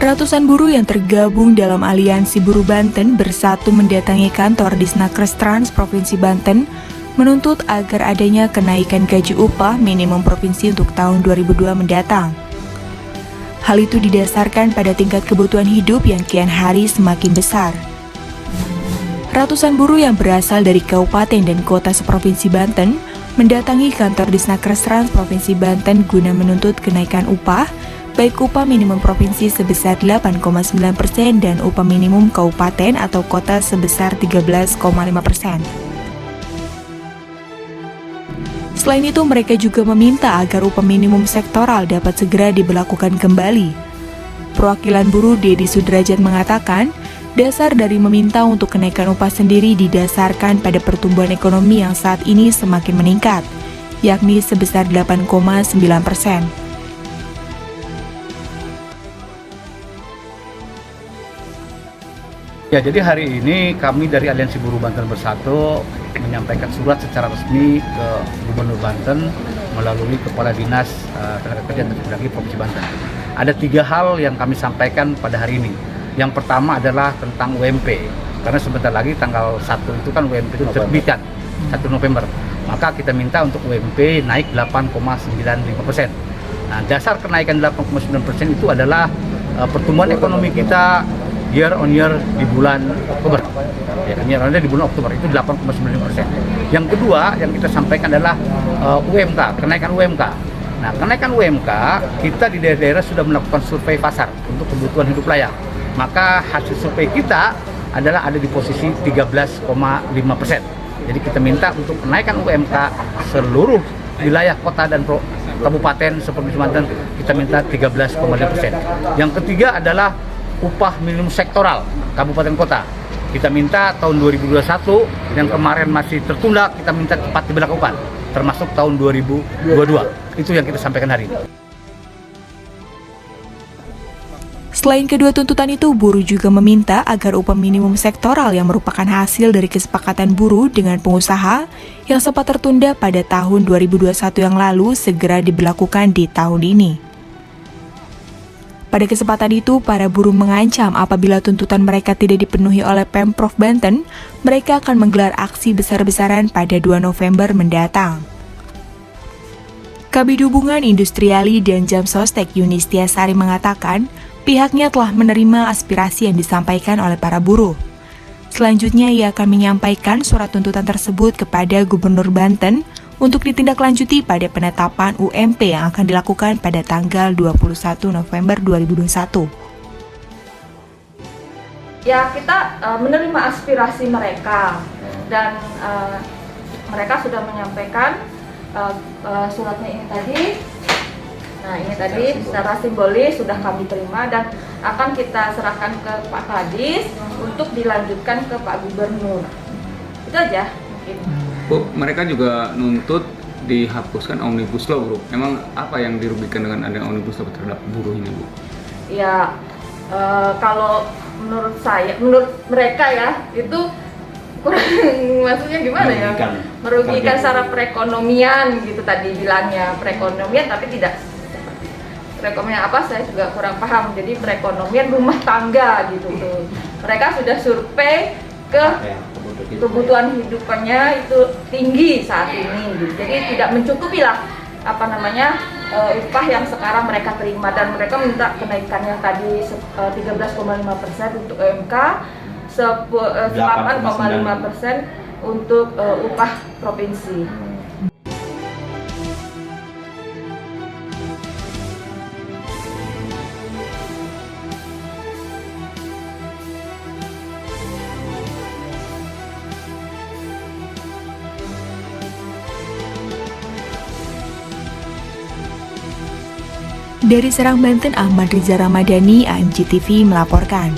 Ratusan buruh yang tergabung dalam Aliansi Buruh Banten bersatu mendatangi kantor Disnaker Trans Provinsi Banten menuntut agar adanya kenaikan gaji upah minimum provinsi untuk tahun 2002 mendatang. Hal itu didasarkan pada tingkat kebutuhan hidup yang kian hari semakin besar. Ratusan buruh yang berasal dari kabupaten dan kota seprovinsi Banten mendatangi kantor Disnaker Trans Provinsi Banten guna menuntut kenaikan upah, baik upah minimum provinsi sebesar 8,9% dan upah minimum kabupaten atau kota sebesar 13,5%. Selain itu, mereka juga meminta agar upah minimum sektoral dapat segera diberlakukan kembali. Perwakilan buruh Dedi Sudrajat mengatakan, dasar dari meminta untuk kenaikan upah sendiri didasarkan pada pertumbuhan ekonomi yang saat ini semakin meningkat, yakni sebesar 8,9%. Ya, jadi hari ini kami dari Aliansi Buruh Banten Bersatu menyampaikan surat secara resmi ke Gubernur Banten melalui Kepala Dinas Tenaga Kerja dan Transmigrasi Provinsi Banten. Ada 3 hal yang kami sampaikan pada hari ini. Yang pertama adalah tentang UMP, karena sebentar lagi tanggal 1 itu kan UMP itu diterbitkan, 1 November. Maka kita minta untuk UMP naik 8,95%. Nah, dasar kenaikan 8,9% itu adalah pertumbuhan ekonomi kita year on year di bulan Oktober. Ya, year on year di bulan Oktober itu 8,9%. Yang kedua yang kita sampaikan adalah UMK, kenaikan UMK. Nah, kenaikan UMK kita di daerah-daerah sudah melakukan survei pasar untuk kebutuhan hidup layak. Maka hasil survei kita adalah ada di posisi 13,5%. Jadi kita minta untuk kenaikan UMK seluruh wilayah kota dan kabupaten seperti Banten kita minta 13,5%. Yang ketiga adalah upah minimum sektoral kabupaten kota. Kita minta tahun 2021 yang kemarin masih tertunda, kita minta cepat diberlakukan, termasuk tahun 2022. Itu yang kita sampaikan hari ini. Selain kedua tuntutan itu, buruh juga meminta agar upah minimum sektoral yang merupakan hasil dari kesepakatan buruh dengan pengusaha yang sempat tertunda pada tahun 2021 yang lalu segera diberlakukan di tahun ini. Pada kesempatan itu, para buruh mengancam apabila tuntutan mereka tidak dipenuhi oleh Pemprov Banten, mereka akan menggelar aksi besar-besaran pada 2 November mendatang. Kabid Hubungan Industriali dan Jam Sostek Yunistia Sari mengatakan, pihaknya telah menerima aspirasi yang disampaikan oleh para buruh. Selanjutnya, ia akan menyampaikan surat tuntutan tersebut kepada Gubernur Banten untuk ditindaklanjuti pada penetapan UMP yang akan dilakukan pada tanggal 21 November 2021. Ya, kita menerima aspirasi mereka dan mereka sudah menyampaikan suratnya ini tadi. Nah, ini tadi secara simbolis sudah kami terima dan akan kita serahkan ke Pak Kadis untuk dilanjutkan ke Pak Gubernur. Itu aja mungkin. Bu, mereka juga nuntut dihapuskan Omnibus Law, Bu. Emang apa yang dirugikan dengan adanya Omnibus Law terhadap buruh ini, Bu? Ya, kalau menurut saya, menurut mereka ya, itu kurang, maksudnya gimana ya? Merugikan secara perekonomian gitu tadi bilangnya, perekonomian tapi tidak perekonomian apa saya juga kurang paham. Jadi perekonomian rumah tangga gitu tuh. Mereka sudah survei ke kebutuhan hidupannya itu tinggi saat ini gitu. Jadi tidak mencukupi lah upah yang sekarang mereka terima dan mereka minta kenaikannya tadi 13,5% untuk UMK, 8,5% untuk upah provinsi. Dari Serang, Banten, Ahmad Riza Ramadhani, AMJ TV melaporkan.